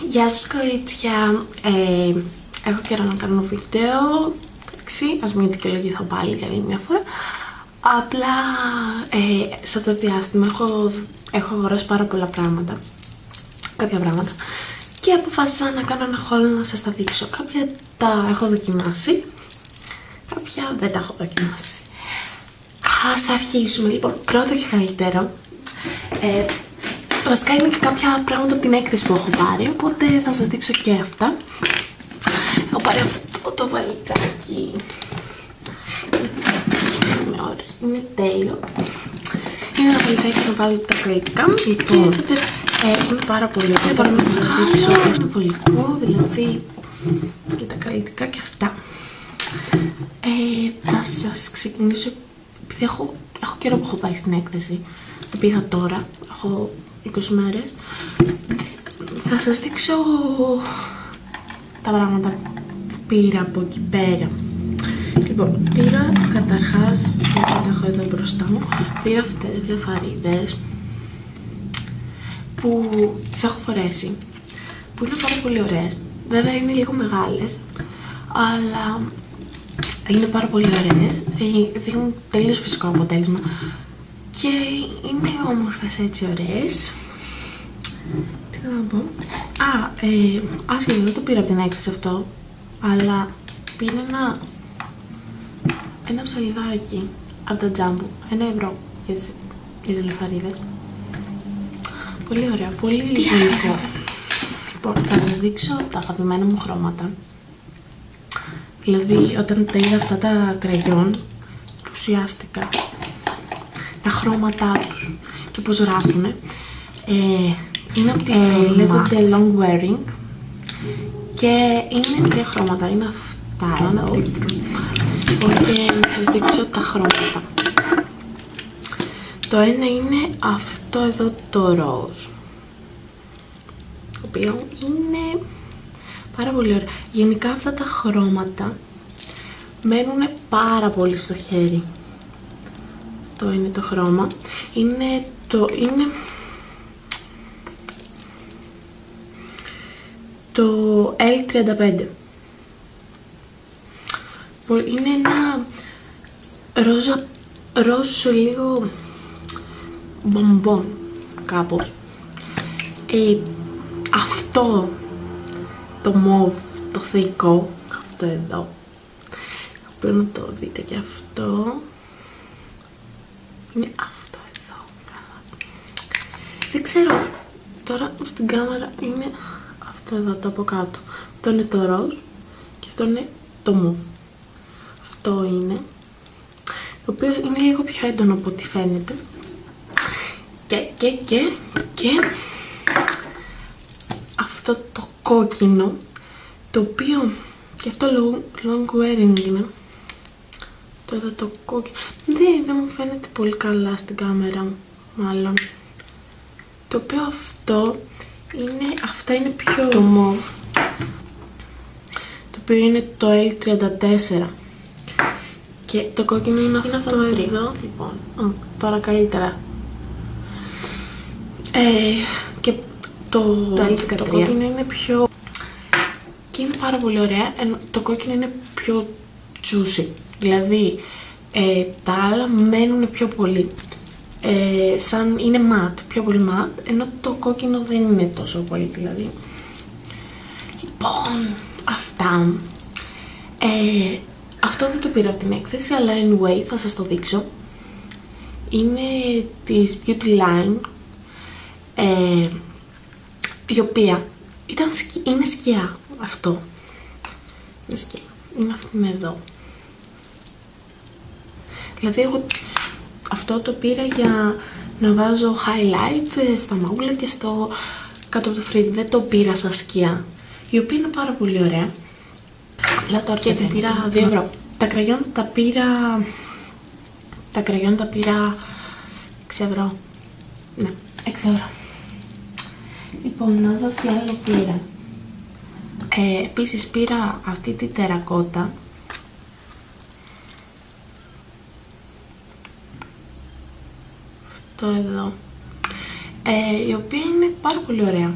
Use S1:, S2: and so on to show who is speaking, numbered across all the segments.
S1: Γεια σας κορίτσια, έχω καιρό να κάνω βίντεο, εντάξει, ας μην δικαιολογηθώ πάλι για άλλη μια φορά. Απλά σε αυτό το διάστημα έχω αγοράσει πάρα πολλά πράγματα, κάποια πράγματα, και αποφάσισα να κάνω ένα haul να σας τα δείξω. Κάποια τα έχω δοκιμάσει, κάποια δεν τα έχω δοκιμάσει. Ας αρχίσουμε λοιπόν. Πρώτο και καλύτερο, βασικά είναι και κάποια πράγματα από την έκθεση που έχω πάρει, οπότε θα σας δείξω και αυτά. Έχω πάρει αυτό το βαλιτσάκι. Είναι τέλειο. Είναι ένα βαλιτσάκι να βάλω τα καλλιτικά μου. Λοιπόν, είναι πάρα πολύ ωραίο. Μπορώ να σας δείξω το βολικό, δηλαδή και τα καλλιτικά και αυτά. Θα σας ξεκινήσω, επειδή έχω καιρό που έχω πάει στην έκθεση. Τα πήγα τώρα, έχω 20 μέρες. Θα σας δείξω τα πράγματα που πήρα από εκεί πέρα. Λοιπόν, πήρα καταρχάς, δεν τα έχω εδώ μπροστά μου, πήρα αυτές τις βλεφαρίδες που τις έχω φορέσει, που είναι πάρα πολύ ωραίες. Βέβαια είναι λίγο μεγάλες, αλλά είναι πάρα πολύ ωραίες, δείχνουν τελείως φυσικό αποτέλεσμα και είναι όμορφες, έτσι ωραίες. Τι να πω. Άσχετα, δεν το πήρα από την έκθεση αυτό, αλλά πήρα ένα ψαλιδάκι από τα Jumbo, 1 ευρώ για τις βλεφαρίδες. Πολύ ωραία, πολύ υλικό. Λοιπόν, θα σας δείξω τα αγαπημένα μου χρώματα. Δηλαδή, όταν τα είδα αυτά τα κραγιόν, ενθουσιάστηκα. Τα χρώματά τους και πώς γράφουνε. Είναι από τη Fail, λέγονται Long Wearing και είναι 3 χρώματα, είναι αυτά εδώ. Και να σας δείξω τα χρώματα. Το ένα είναι αυτό εδώ το ροζ, το οποίο είναι πάρα πολύ ωραίο. Γενικά αυτά τα χρώματα μένουν πάρα πολύ στο χέρι. Το είναι το χρώμα. Είναι το L35. Είναι ένα ροζ λίγο μπομπον κάπως. Αυτό το μοβ, το θεϊκό, αυτό εδώ, πρέπει να το δείτε, και αυτό είναι αυτό εδώ. Δεν ξέρω, τώρα στην κάμερα είναι αυτό εδώ το από κάτω. Αυτό είναι το ροζ και αυτό είναι το μοβ. Αυτό είναι, το οποίο είναι λίγο πιο έντονο από ό,τι φαίνεται. Και αυτό το κόκκινο, το οποίο και αυτό long wearing είναι. Το εδώ το κόκκινο δεν μου φαίνεται πολύ καλά στην κάμερα, μάλλον. Το οποίο αυτά είναι πιο το mauve, το οποίο είναι το L34. Και το κόκκινο είναι αυτό εδώ. Λοιπόν, τώρα καλύτερα. Και το κόκκινο είναι πιο, και είναι πάρα πολύ ωραία, ενώ το κόκκινο είναι πιο juicy. Δηλαδή τα άλλα μένουν πιο πολύ, σαν είναι matte, πιο πολύ matte, ενώ το κόκκινο δεν είναι τόσο πολύ, δηλαδή. Λοιπόν, αυτά. Αυτό δεν το πήρα από την έκθεση, αλλά anyway θα σας το δείξω. Είναι της Beauty Line, η οποία είναι σκιά. Αυτό είναι σκιά, είναι αυτή εδώ. Δηλαδή εγώ αυτό το πήρα για να βάζω highlight στα μάγουλα και στο κάτω από το φρύδι. Δεν το πήρα σαν σκιά, η οποία είναι πάρα πολύ ωραία. Αλλά τώρα και την πήρα 2 ευρώ. Τα κραγιόν τα πήρα 6 ευρώ. Ναι, 6 ευρώ. Λοιπόν, να δω τι άλλο πήρα. Επίσης πήρα αυτή τη τερακότα. Αυτό εδώ. Η οποία είναι πάρα πολύ ωραία.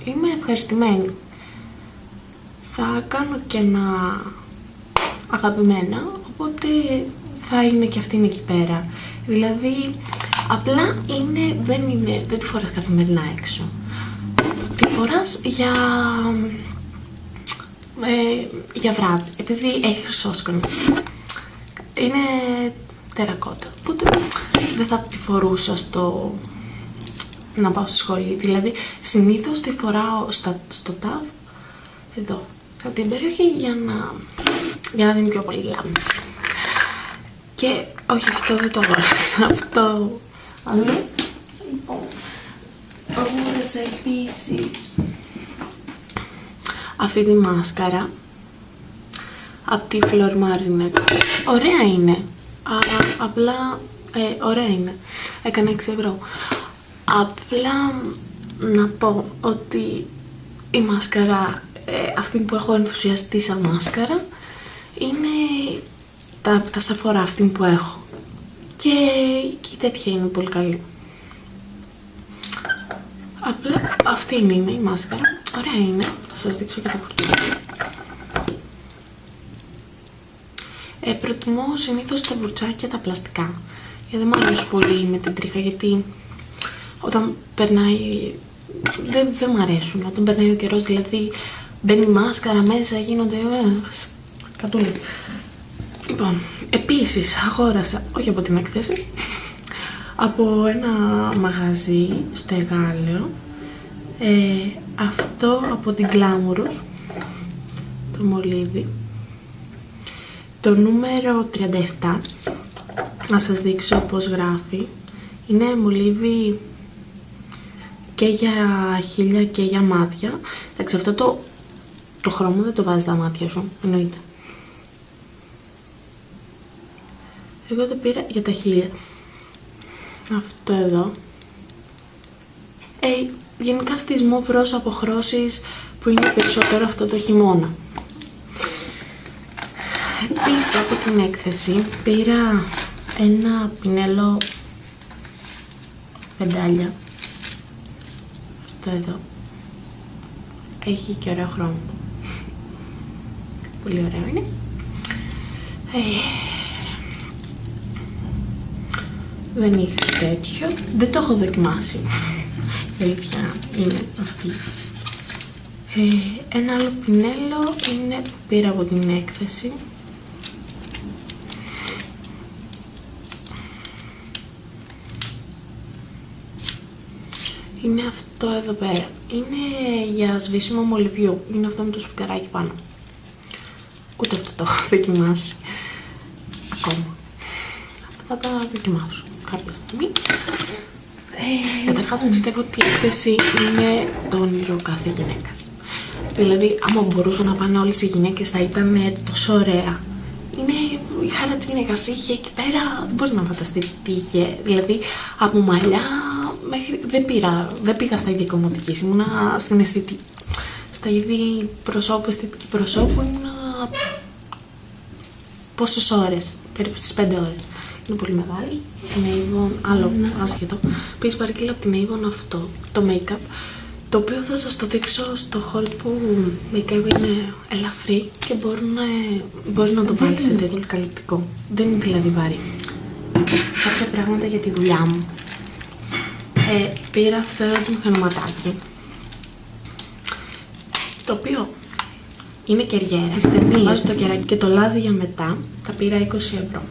S1: είμαι ευχαριστημένη. Θα κάνω και ένα αγαπημένα, οπότε θα είναι και αυτήν εκεί πέρα. Δηλαδή, απλά δεν τη φοράς καθημερινά έξω. Τη φοράς για βράδυ, επειδή έχει χρυσόσκονη. Είναι τερακότα, οπότε δεν θα τη φορούσα να πάω στο σχολείο. Δηλαδή, συνήθως τη φοράω στο ταβ, εδώ, σε αυτήν την περιοχή, για να δίνει πιο πολύ λάμψη. Και όχι, αυτό δεν το αγόρασα, αυτό αλλού. Λοιπόν, αγόρασα επίσης αυτή τη μάσκαρα από τη Flor Marine. Ωραία είναι, απλά ωραία είναι, έκανε 6 ευρώ. Απλά να πω ότι η μάσκαρα, αυτή που έχω ενθουσιαστεί σαν μάσκαρα, είναι τα σαφορά αυτή που έχω. Και η τέτοια είναι πολύ καλή. Απλά αυτή είναι η μάσκαρα. Ωραία είναι. Θα σας δείξω και το φορτίο. Προτιμώ συνήθως τα βουρτσάκια τα πλαστικά. Γιατί δεν μου αρέσει πολύ με την τρίχα, γιατί όταν περνάει δεν μου αρέσουν. Όταν περνάει ο καιρός, δηλαδή μπαίνει μάσκαρα μέσα, γίνονται κατούλη. Λοιπόν, επίσης αγόρασα, όχι από την έκθεση, από ένα μαγαζί στο Εγάλεο, αυτό από την Glamorous, το μολύβι, το νούμερο 37, να σας δείξω πώς γράφει. Είναι μολύβι και για χείλια και για μάτια. Εντάξει, αυτό το χρώμα δεν το βάζει στα μάτια σου, εννοείται. Εγώ το πήρα για τα χείλια. Αυτό εδώ. Γενικά στις μοβ ροζ αποχρώσεις που είναι περισσότερο αυτό το χειμώνα. Επίσης από την έκθεση πήρα ένα πινέλο πεντάλια. Αυτό εδώ. Έχει και ωραίο χρώμα. Πολύ ωραίο είναι. Δεν είχε τέτοιο. Δεν το έχω δοκιμάσει. Η αλήθεια είναι αυτή. Ένα άλλο πινέλο είναι που πήρα από την έκθεση. Είναι αυτό εδώ πέρα. Είναι για σβήσιμο μολυβιού. Είναι αυτό με το σφουγγαράκι πάνω. Ούτε αυτό το έχω δοκιμάσει ακόμα. Θα τα δοκιμάσω κάποια στιγμή. Καταρχάς πιστεύω ότι η έκθεση είναι το όνειρο κάθε γυναίκας. Δηλαδή, άμα μπορούσαν να πάνε όλες οι γυναίκες, θα ήταν τόσο ωραία. Είναι η χαρά της γυναίκας. Είχε εκεί πέρα, δεν μπορείς να φανταστείς τι είχε. Δηλαδή, από μαλλιά μέχρι. Δεν πήγα στα είδη κομμωτικής. Ήμουνα στην αισθητική. Στα είδη προσώπου, αισθητική προσώπου, ήμουνα. Πόσες ώρες, περίπου στις 5 ώρες. Είναι πολύ μεγάλη. Την Avon, άλλο άσχετο. Επίσης παρακύλα από την Avon αυτό, το make-up, το οποίο θα σας το δείξω στο haul που make-up είναι ελαφρύ και μπορείς να το βάλεις σε τέτοιο καλυπτικό. Δεν είναι δηλαδή βάρη. Κάποια πράγματα για τη δουλειά μου. Πήρα αυτό εδώ το μηχανωματάκι, το οποίο είναι κεριέρα. Τις ταινίες, βάζω το κεράκι και το λάδι για μετά. Τα πήρα 20 ευρώ.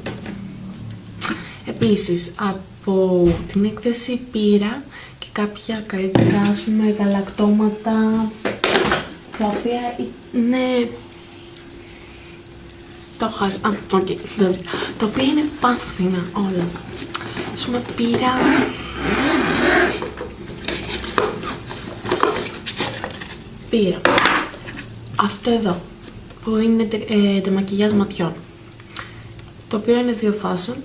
S1: Επίσης, από την έκθεση πήρα και κάποια καλλιτικά, ας πούμε, γαλακτώματα, τα οποία είναι. Το χάσα. Οκ. Τα οποία είναι πάνθυνα όλα. Ας πούμε, πήρα. Αυτό εδώ, που είναι τεμακιγιάζ ματιών. Το οποίο είναι 2 φάσεων.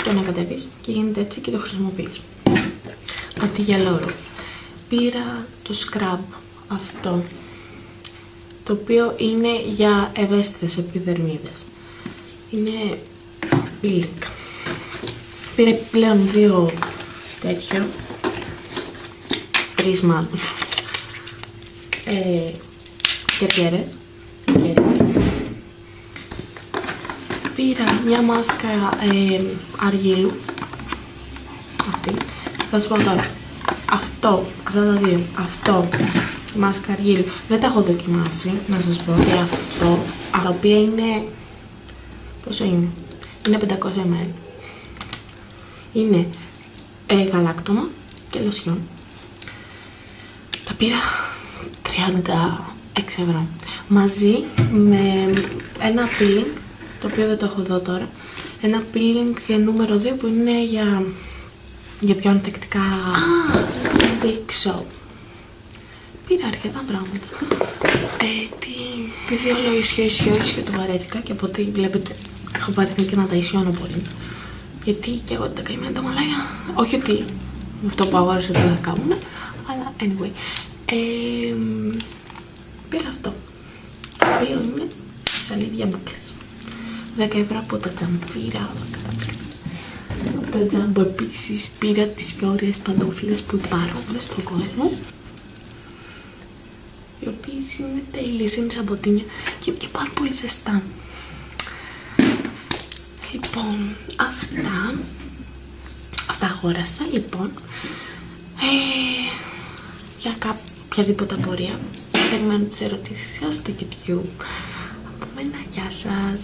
S1: Το ανακατεύεις και γίνεται έτσι και το χρησιμοποιείς. Από τη Yellow Rose. Πήρα το scrub αυτό, το οποίο είναι για ευαίσθητες επιδερμίδες. Είναι peeling. Πήρα επιπλέον 2 τέτοιο. 3 μάλλον. κερκέρες. Πήρα μια μάσκα αργύλου. Αυτή. Θα σου πω τώρα. Αυτά τα δύο. Αυτό, μάσκα αργύλου. Δεν τα έχω δοκιμάσει, να σας πω. Και αυτό, τα οποία είναι... Πόσο είναι? Είναι 500 ml. Είναι γαλάκτωμα και λοσιόν. Τα πήρα 36 ευρώ. Μαζί με ένα peeling, το οποίο δεν το έχω εδώ τώρα. Ένα peeling νούμερο 2 που είναι για πιο ανθεκτικά. Να σας δείξω. Πήρα αρκετά πράγματα. Επειδή όλο ισχύει και το βαρέθηκα και από ό,τι βλέπετε έχω βαρεθεί και να τα ισιώνω πολύ. Γιατί και εγώ τα καημένα τα μαλάκια. Όχι ότι αυτό που αγόρασα δεν θα κάνουν, αλλά anyway. Πήρα αυτό. Το οποίο είναι σαλίδια μπουκλες. 10 ευρώ από τα Τζαμπ. Από τα Τζαμπ επίσης πήρα τις πιο ωραίες παντόφλες που υπάρχουν στον κόσμο. Οι οποίες είναι τέλειες, είναι σαμποτίνια και πάρα πολύ ζεστά. Λοιπόν, αυτά αγόρασα, λοιπόν. Για οποιαδήποτε απορία, περιμένω τις ερωτήσεις σας στο YouTube. Από μένα, γεια σας.